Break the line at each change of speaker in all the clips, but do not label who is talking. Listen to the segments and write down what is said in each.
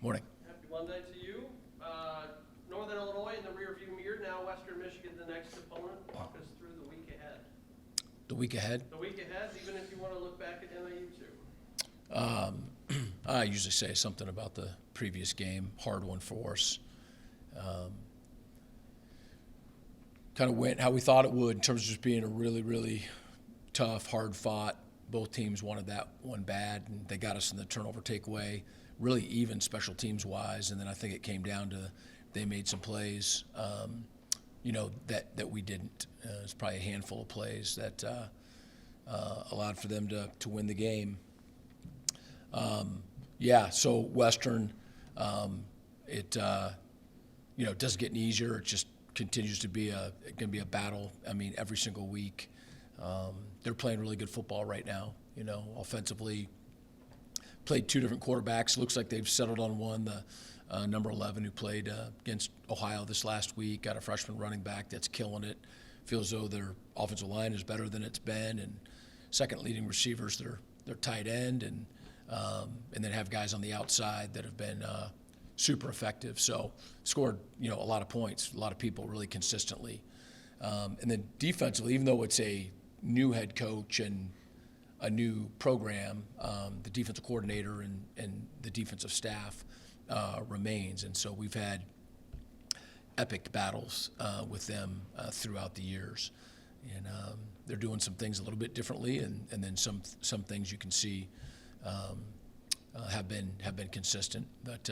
Morning.
Happy Monday to you. Northern Illinois in the rearview mirror, now Western Michigan the next opponent. Walk us through the week ahead.
The week ahead?
The week ahead, even if you want to look back at MAU too.
I usually say something about the previous game, hard one for us. Kind of went how we thought it would in terms of just being a really, really tough, hard fought. Both teams wanted that one bad, and they got us in the turnover takeaway, really even special teams wise. And then I think it came down to they made some plays, that we didn't. It's probably a handful of plays that allowed for them to win the game. So Western, it doesn't get any easier. It just continues to be going to be a battle. I mean, every single week. They're playing really good football right now. Offensively, played two different quarterbacks. Looks like they've settled on one. The number 11 who played against Ohio this last week, got a freshman running back that's killing it. Feels as though their offensive line is better than it's been, and second leading receivers, their tight end, and then have guys on the outside that have been super effective. So scored a lot of points, a lot of people really consistently. And then defensively, even though it's a new head coach and a new program, the defensive coordinator and the defensive staff remains. And so we've had epic battles with them throughout the years. And they're doing some things a little bit differently, and then some things you can see have been consistent, but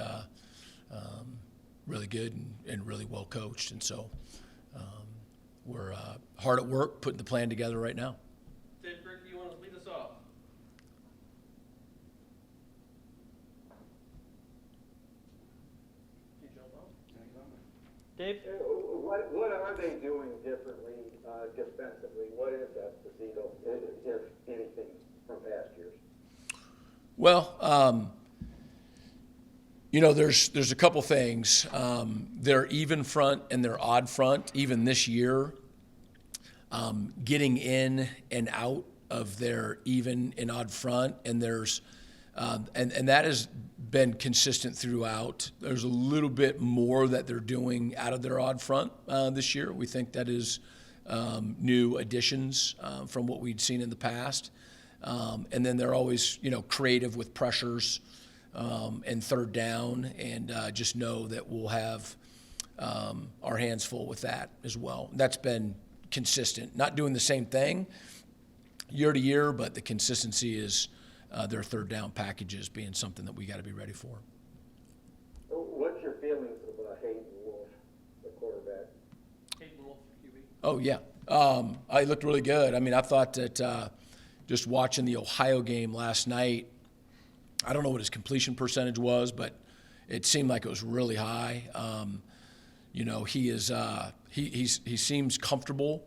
really good and really well coached. And so we're hard at work putting the plan together right now.
Dave Brick, you want to lead us off? Can you jump on? Dave?
What are they doing differently defensively? What is Esposito, if anything, from past years?
Well, there's a couple things. Their even front and their odd front, even this year, getting in and out of their even and odd front, and there's and that has been consistent throughout. There's a little bit more that they're doing out of their odd front this year. We think that is new additions from what we'd seen in the past. And then they're always, creative with pressures and third down, and just know that we'll have our hands full with that as well. That's been consistent. Not doing the same thing year to year, but the consistency is their third down packages being something that we got to be ready for.
What's your feelings about Hayden Wolf, the quarterback?
Hayden Wolf, QB.
Oh, yeah. I looked really good. I mean, I thought that just watching the Ohio game last night, I don't know what his completion percentage was, but it seemed like it was really high. He is he seems comfortable,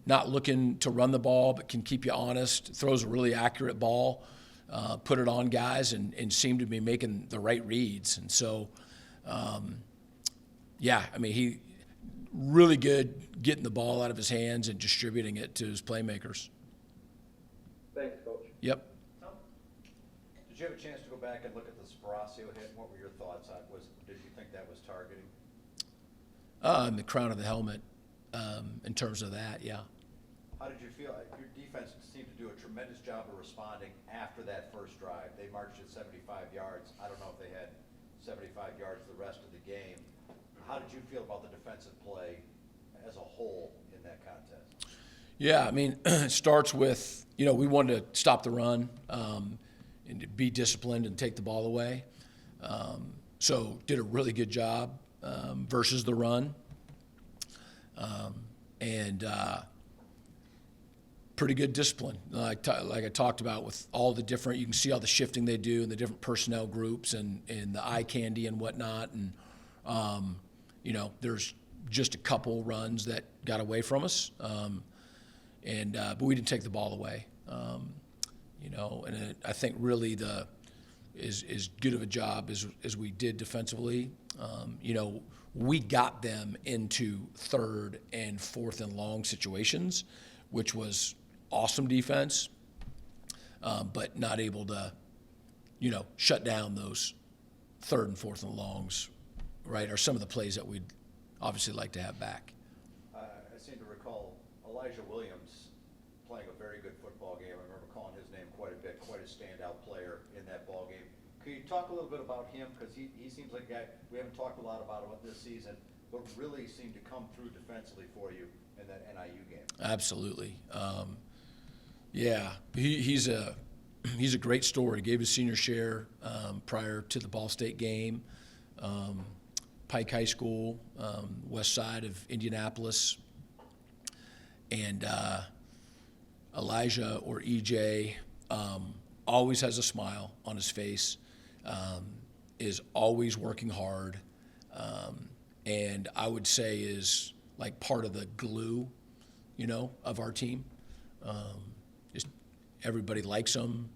not looking to run the ball, but can keep you honest. Throws a really accurate ball, put it on guys, and seemed to be making the right reads. And so, he really good getting the ball out of his hands and distributing it to his playmakers.
Thanks, Coach.
Yep.
Did you have a chance to go back and look at the Sparacio hit? What were your thoughts on it? Did you think that was targeting?
In the crown of the helmet, in terms of that, yeah.
How did you feel? Your defense seemed to do a tremendous job of responding after that first drive. They marched at 75 yards. I don't know if they had 75 yards the rest of the game. How did you feel about the defensive play as a whole in that contest?
Yeah, I mean, it starts with, we wanted to stop the run and be disciplined and take the ball away. So did a really good job versus the run. And pretty good discipline. Like I talked about with all the different, you can see all the shifting they do and the different personnel groups and the eye candy and whatnot. And, there's just a couple runs that got away from us. But we didn't take the ball away. And I think really as good of a job as we did defensively. We got them into third and fourth and long situations, which was awesome defense, but not able to, shut down those third and fourth and longs, right, are some of the plays that we'd obviously like to have back.
I seem to recall Elijah Williams playing a very good football game. I remember calling his name quite a bit, quite a standout player in that ball game. Could you talk a little bit about him? Because he seems like a guy, we haven't talked a lot about him this season, but really seemed to come through defensively for you in that NIU game. Absolutely.
Yeah, he's a great story. He gave his senior share prior to the Ball State game. Pike High School, west side of Indianapolis. And Elijah, or EJ, always has a smile on his face, is always working hard, and I would say is like part of the glue, of our team. Just everybody likes him,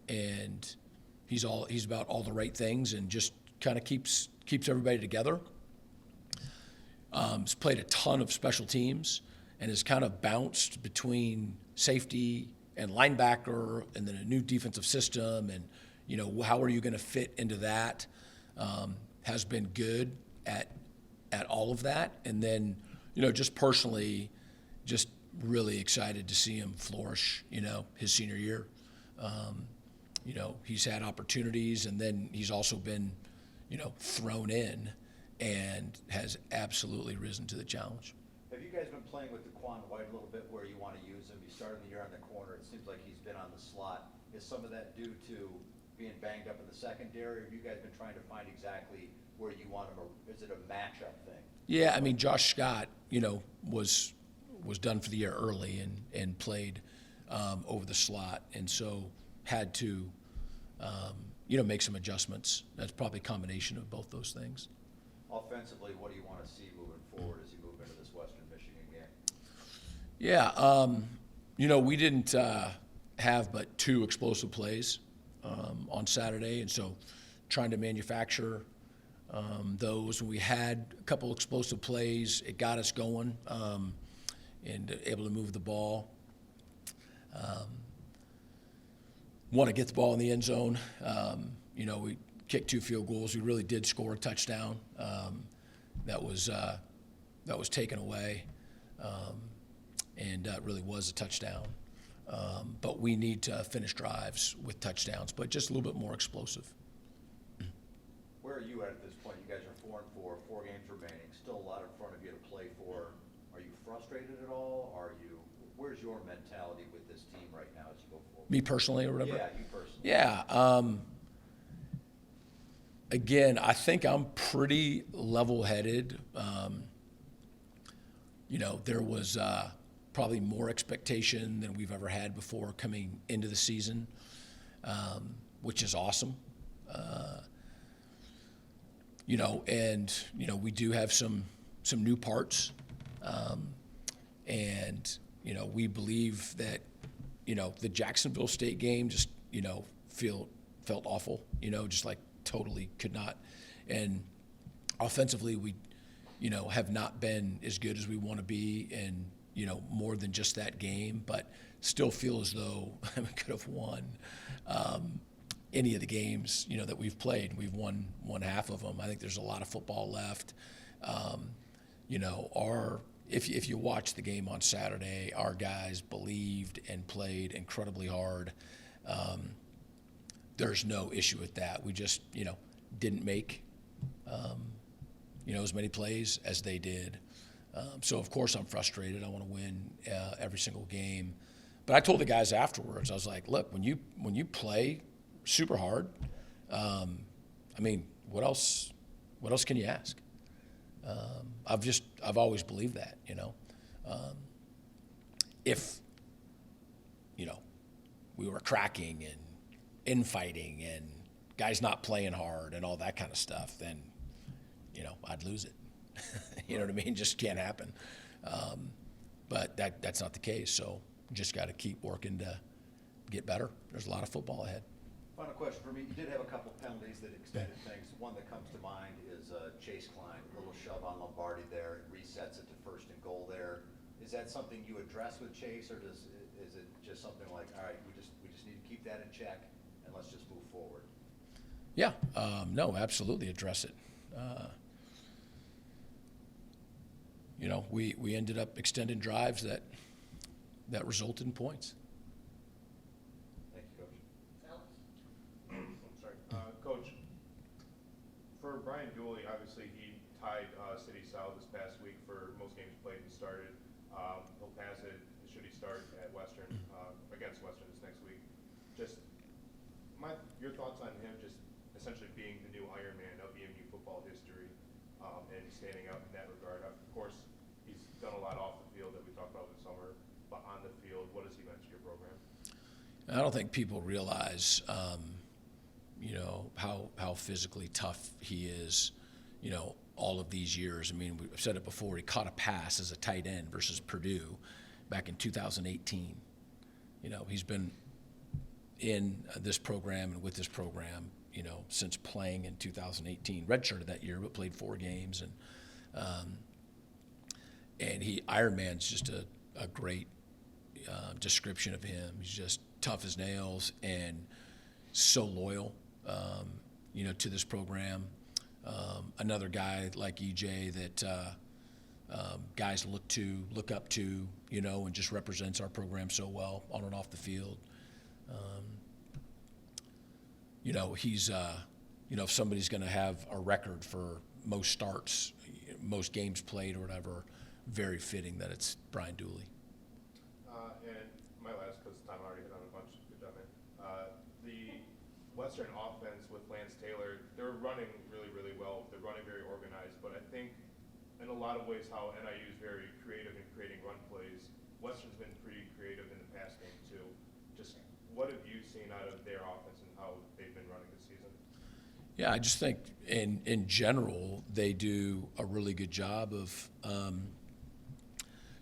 and he's about all the right things, and just kind of keeps everybody together. He's played a ton of special teams and has kind of bounced between safety and linebacker, and then a new defensive system, and how are you going to fit into that? Has been good at all of that, and then just personally, just really excited to see him flourish. His senior year, he's had opportunities, and then he's also been thrown in and has absolutely risen to the challenge.
Have you guys been playing with DeQuan White a little bit where you want to use him? You started the year on the corner. It seems like he's been on the slot. Is some of that due to being banged up in the secondary, or have you guys been trying to find exactly where you want him, or is it a matchup thing?
Yeah, I mean, Josh Scott, was done for the year early and played over the slot, and so had to, make some adjustments. That's probably a combination of both those things.
Offensively, what do you want to see moving forward as you move into this Western Michigan game?
Yeah, we didn't have but 2 explosive plays on Saturday, and so trying to manufacture those. When we had a couple explosive plays, it got us going and able to move the ball. Want to get the ball in the end zone. We kicked 2 field goals. We really did score a touchdown that was taken away, and really was a touchdown. But we need to finish drives with touchdowns, but just a little bit more explosive.
Where are you at this point? You guys are 4-4, 4 games remaining, still a lot in front of you to play for. Are you frustrated at all? Where's your mentality with this team right now as you go forward?
Me personally, or whatever?
Yeah, you personally.
Yeah. Again, I think I'm pretty level-headed. There was probably more expectation than we've ever had before coming into the season, which is awesome. We do have some new parts, and we believe that the Jacksonville State game just felt awful, just like totally could not, and offensively we have not been as good as we want to be, and more than just that game, but still feel as though we could have won any of the games that we've played. We've won half of them. I think there's a lot of football left. If you watch the game on Saturday, our guys believed and played incredibly hard. There's no issue with that. We just didn't make as many plays as they did. So of course I'm frustrated. I want to win every single game. But I told the guys afterwards, I was like, look, when you play super hard, what else can you ask? I've always believed that, if we were cracking and infighting and guys not playing hard and all that kind of stuff, then I'd lose it. You know what I mean? Just can't happen. But that's not the case. So just got to keep working to get better. There's a lot of football ahead.
Final question for me. You did have a couple penalties that extended things. One that comes to mind is Chase Klein, a little shove on Lombardi there. It resets it to 1st and goal there. Is that something you address with Chase, or is it just something like, all right, we just need to keep that in check and let's just move forward?
Yeah, no, absolutely address it. We ended up extending drives that resulted in points.
Thank you, Coach.
I'm sorry. Coach, for Brian Dooley, obviously he tied City South this past week for most games played and started. He'll pass it, should he start at Western, against Western this next week. Just your thoughts on him just essentially being the new Iron Man of EMU football history, and standing out in that regard. Of course, he's done a lot off the field that we talked about this summer, but on the field, what has he meant to your program?
I don't think people realize, how physically tough he is, all of these years. I mean, we've said it before, he caught a pass as a tight end versus Purdue back in 2018. He's been in this program and with this program, since playing in 2018. Redshirted that year, but played 4 games. And Iron Man's just a great description of him. He's just tough as nails and so loyal, to this program. Another guy like EJ that guys look up to, and just represents our program so well on and off the field. He's, if somebody's going to have a record for most starts, most games played or whatever, very fitting that it's Brian Dooley.
And my last, because Tom already hit on a bunch. Good job, man. The Western offense with Lance Taylor, they're running really, really well. They're running very organized, but I think in a lot of ways how NIU is very creative in creating run plays. Western's been pretty creative in the past game too. Just what have you seen out of their offense and how they've been running this season?
Yeah, I just think in general they do a really good job of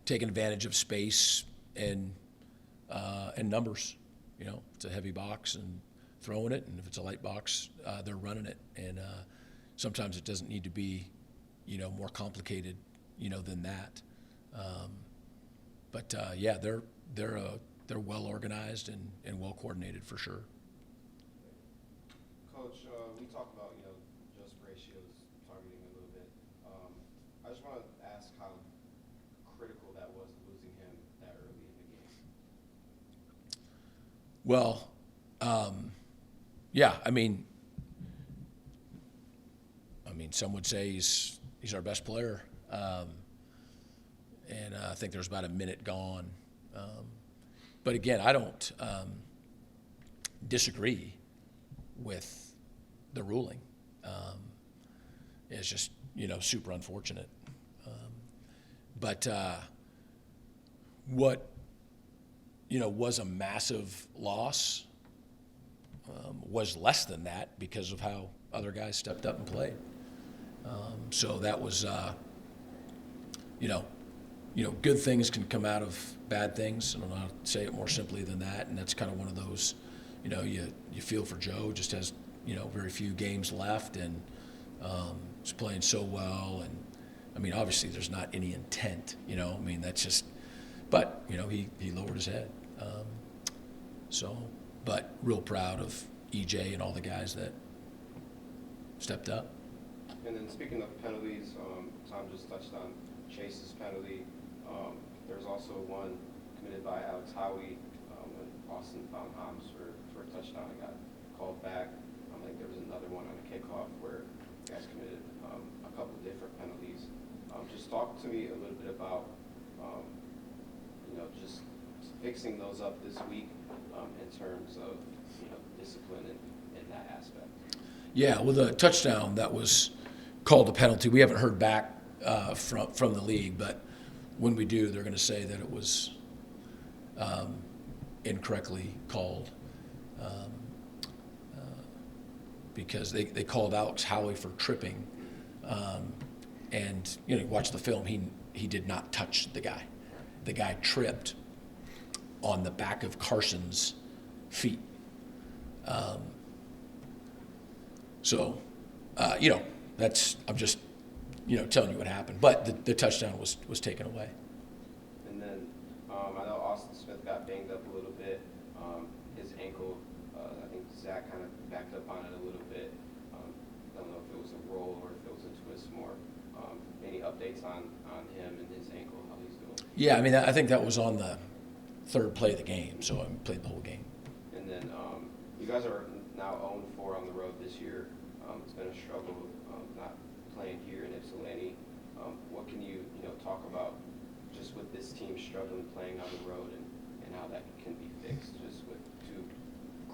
taking advantage of space and numbers. If it's a heavy box and throwing it, and if it's a light box, they're running it. And sometimes it doesn't need to be, more complicated, than that. But yeah, they're well organized and well coordinated for sure.
Coach, we talked about, just ratios, targeting a little bit. I just want to ask how critical that was losing him that early in the game.
Well, yeah, I mean, some would say he's our best player, and I think there's about a minute gone. But again, I don't disagree with the ruling. It's just super unfortunate. But what was a massive loss was less than that because of how other guys stepped up and played. So that was, good things can come out of bad things. I don't know how to say it more simply than that. And that's kind of one of those, you feel for Joe, just has, very few games left and is playing so well. And obviously there's not any intent, that's just, but, he lowered his head. But real proud of EJ and all the guys that stepped up.
And then speaking of penalties, Tom just touched on Chase's penalty. There's also one committed by Alex Howie when Austin found Homs for a touchdown and got called back. I think there was another one on a kickoff where guys committed a couple different penalties. Just talk to me a little bit about just fixing those up this week in terms of discipline in that aspect.
Yeah, well, the touchdown that was called a penalty, we haven't heard back from the league, but when we do, they're going to say that it was incorrectly called because they called Alex Howie for tripping, and you watch the film. He did not touch the guy. The guy tripped on the back of Carson's feet. I'm just, telling you what happened. But the touchdown was taken away.
And then I know Austin Smith got banged up a little bit. His ankle, I think Zach kind of backed up on it a little bit.
Yeah, I mean, I think that was on the third play of the game, so I played the whole game.
And then you guys are now 0-4 on the road this year. It's been a struggle not playing here in Ypsilanti. What can you talk about just with this team struggling playing on the road and how that can be fixed just with two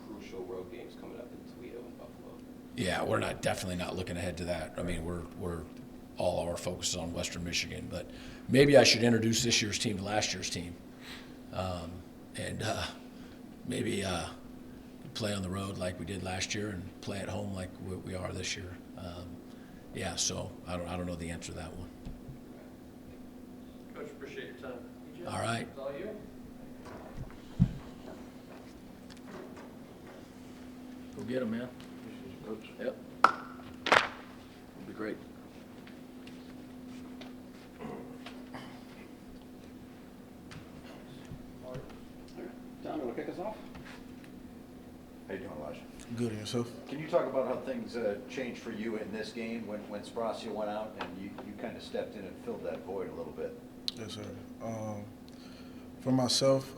crucial road games coming up in Toledo and Buffalo?
Yeah, we're definitely not looking ahead to that. I mean, we're all of our focus is on Western Michigan, but maybe I should introduce this year's team to last year's team, and maybe play on the road like we did last year and play at home like we are this year. Yeah, so I don't know the answer to that one.
Coach, appreciate your time.
All right.
It's all you.
Go get him, man.
Coach.
Yep. It'll be great.
Tom, you want to kick us off?
How you doing, Elijah?
Good, and yourself?
Can you talk about how things changed for you in this game when Sprocia went out and you kind of stepped in and filled that void a little bit?
Yes, sir. For myself,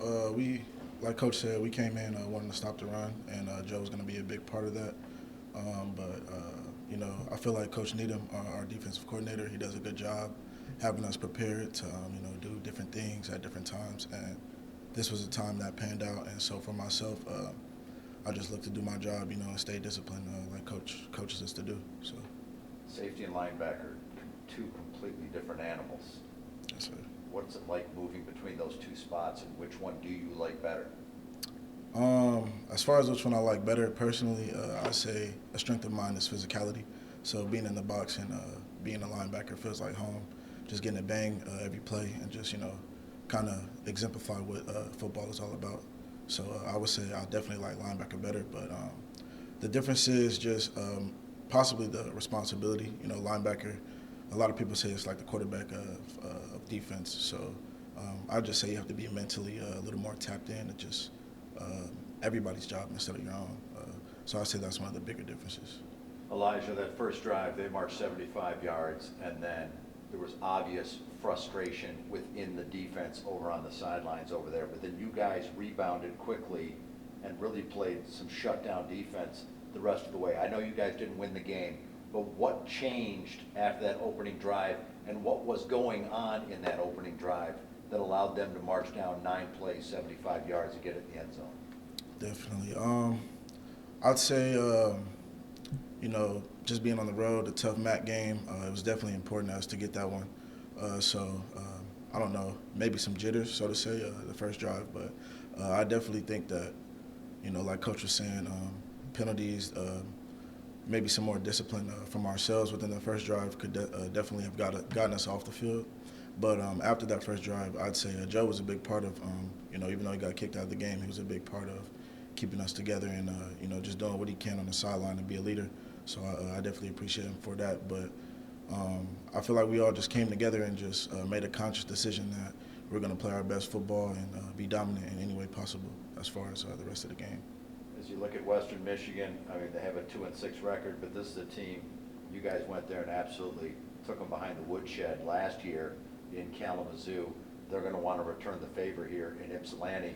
like Coach said, we came in wanting to stop the run, and Joe was going to be a big part of that. I feel like Coach Needham, our defensive coordinator, he does a good job having us prepared to, do different things at different times. And this was a time that panned out. And so for myself, I just look to do my job, and stay disciplined like Coach coaches us to do. So.
Safety and linebacker, two completely different animals.
Yes, sir.
What's it like moving between those two spots, and which one do you like better?
As far as which one I like better, personally, I say a strength of mine is physicality. So being in the box and being a linebacker feels like home. Just getting a bang every play and just, kind of exemplify what football is all about. So I would say I definitely like linebacker better, but the difference is just possibly the responsibility. Linebacker, a lot of people say it's like the quarterback of defense. So I just say you have to be mentally a little more tapped in and just everybody's job instead of your own. So I say that's one of the bigger differences.
Elijah, that first drive, they marched 75 yards, and then there was obvious frustration within the defense over on the sidelines over there. But then you guys rebounded quickly and really played some shutdown defense the rest of the way. I know you guys didn't win the game, but what changed after that opening drive, and what was going on in that opening drive that allowed them to march down 9 plays, 75 yards to get it in the end zone?
Definitely. I'd say, just being on the road, a tough MAC game, it was definitely important to us to get that one. I don't know, maybe some jitters, so to say, the first drive. But I definitely think that, like Coach was saying, penalties, maybe some more discipline from ourselves within the first drive could definitely have gotten us off the field. But after that first drive, I'd say Joe was a big part of, even though he got kicked out of the game, he was a big part of keeping us together and, just doing what he can on the sideline and be a leader. So I definitely appreciate him for that. But I feel like we all just came together and just made a conscious decision that we're going to play our best football and be dominant in any way possible as far as the rest of the game.
As you look at Western Michigan, I mean, they have a 2-6 record, but this is a team, you guys went there and absolutely took them behind the woodshed last year in Kalamazoo. They're going to want to return the favor here in Ypsilanti.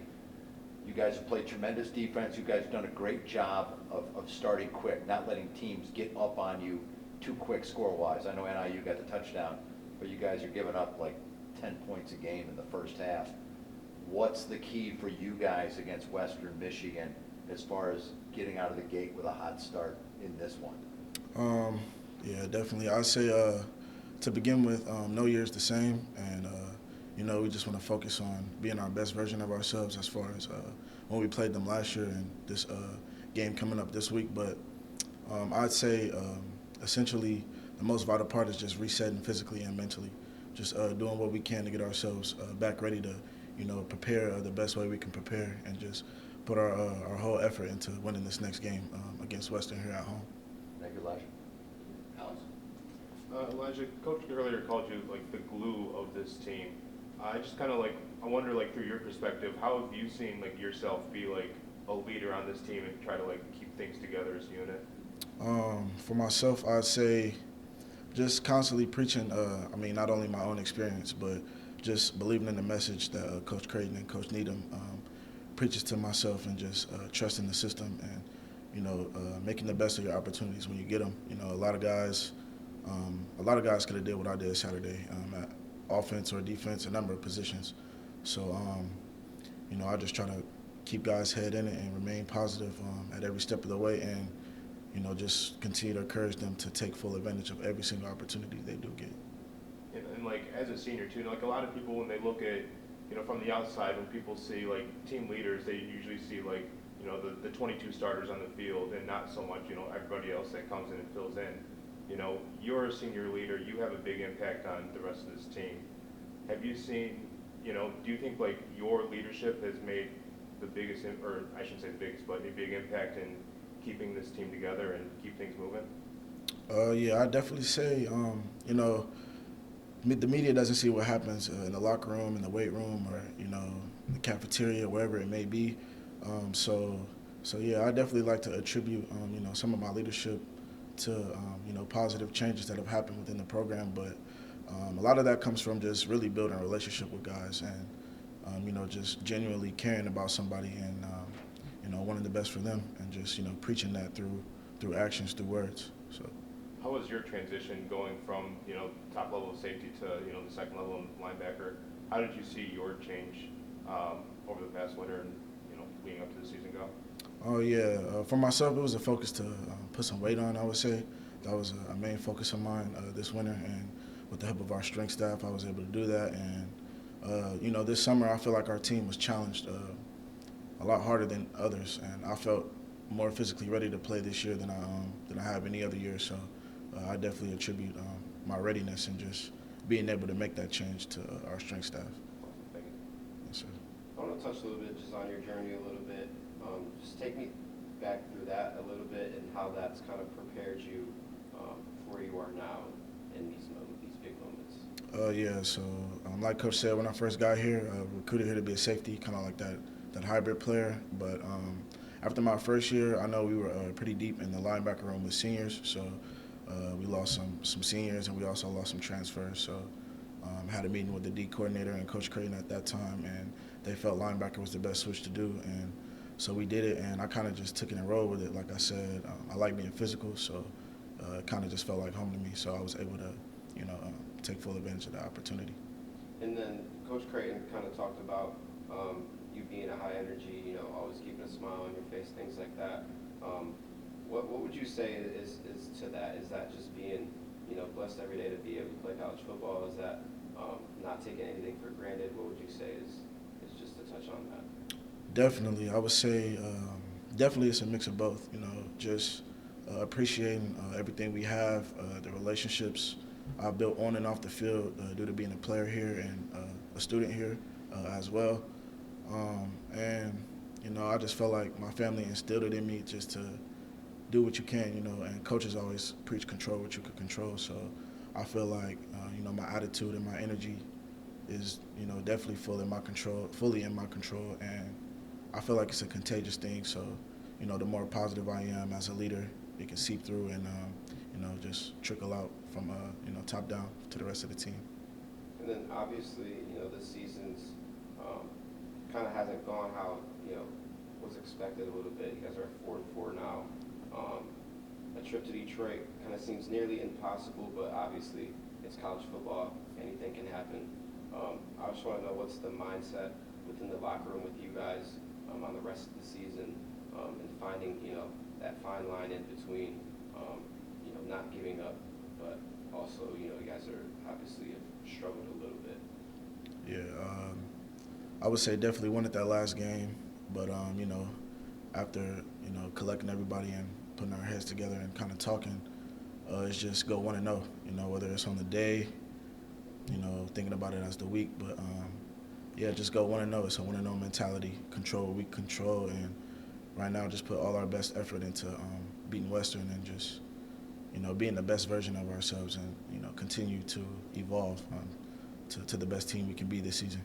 You guys have played tremendous defense. You guys have done a great job of starting quick, not letting teams get up on you too quick score-wise. I know NIU got the touchdown, but you guys are giving up like 10 points a game in the first half. What's the key for you guys against Western Michigan as far as getting out of the gate with a hot start in this one?
Yeah, definitely. I'd say to begin with, no year's the same, and we just want to focus on being our best version of ourselves as far as when we played them last year and this game coming up this week. But I'd say essentially the most vital part is just resetting physically and mentally, just doing what we can to get ourselves back ready to, prepare the best way we can prepare and just put our whole effort into winning this next game against Western here at home.
Thank you, Elijah.
Alex?
Elijah, Coach earlier called you like the glue of this team. I just kind of I wonder through your perspective, how have you seen yourself be a leader on this team and try to keep things together as a unit?
For myself, I'd say just constantly preaching, not only my own experience, but just believing in the message that Coach Creighton and Coach Needham preaches to myself, and just trusting the system, and making the best of your opportunities when you get them. A lot of guys could have did what I did Saturday at offense or defense, a number of positions. So I just try to keep guys' head in it and remain positive at every step of the way, and just continue to encourage them to take full advantage of every single opportunity they do get.
And like as a senior too, like a lot of people when they look at, from the outside, when people see like team leaders, they usually see like, the 22 starters on the field, and not so much, everybody else that comes in and fills in. You're a senior leader, you have a big impact on the rest of this team. Have you seen, do you think like your leadership has made the biggest, or I shouldn't say the biggest, but a big impact in keeping this team together and keep things moving?
Yeah, I definitely say, the media doesn't see what happens in the locker room, in the weight room, or in the cafeteria, wherever it may be. So yeah, I definitely like to attribute some of my leadership to positive changes that have happened within the program. But a lot of that comes from just really building a relationship with guys, and just genuinely caring about somebody, and wanting the best for them, and just preaching that through actions, through words. So.
How was your transition going from, top level of safety to, the second level linebacker? How did you see your change over the past winter and, leading up to the season go?
Oh, yeah. For myself, it was a focus to put some weight on, I would say. That was a main focus of mine this winter, and with the help of our strength staff, I was able to do that. And, this summer, I feel like our team was challenged a lot harder than others, and I felt more physically ready to play this year than I have any other year. So I definitely attribute my readiness and just being able to make that change to our strength staff.
Thank you.
Yes, sir.
I want to touch a little bit just on your journey a little bit. Just take me back through that a little bit, and how that's kind of prepared you for where you are now in these big moments.
Yeah, so like Coach said, when I first got here, recruited here to be a safety, kind of like that hybrid player. But after my first year, I know we were pretty deep in the linebacker room with seniors, so we lost some seniors, and we also lost some transfers. So had a meeting with the D coordinator and Coach Creighton at that time, and they felt linebacker was the best switch to do, and so we did it, and I kind of just took it and rolled with it. Like I said, I like being physical, so it kind of just felt like home to me, so I was able to, take full advantage of the opportunity.
And then Coach Creighton kind of talked about you being a high energy, always keeping a smile on your face, things like that. What would you say is to that? Is that just being, blessed every day to be able to play college football? Is that not taking anything for granted? What would you say is just to touch on that?
Definitely, I would say definitely it's a mix of both. Just appreciating everything we have, the relationships I've built on and off the field due to being a player here and a student here as well. And I just felt like my family instilled it in me just to do what you can, and coaches always preach control what you can control. So I feel like, my attitude and my energy is, definitely fully in my control. And I feel like it's a contagious thing. So, the more positive I am as a leader, it can seep through and, just trickle out from, top down to the rest of the team.
And then obviously, this season's kind of hasn't gone how, was expected a little bit. You guys are 4-4 now. A trip to Detroit kind of seems nearly impossible, but obviously it's college football. Anything can happen. I just want to know what's the mindset within the locker room with you guys on the rest of the season, and finding, that fine line in between, not giving up, but also, you guys are obviously have struggled a little bit.
Yeah, I would say definitely won at that last game, but after collecting everybody and putting our heads together and kind of talking, it's just go 1-0. Whether it's on the day, thinking about it as the week, but yeah, just go 1-0. It's a 1-0 mentality. Control what we control, and right now just put all our best effort into beating Western and just being the best version of ourselves, and continue to evolve to the best team we can be this season.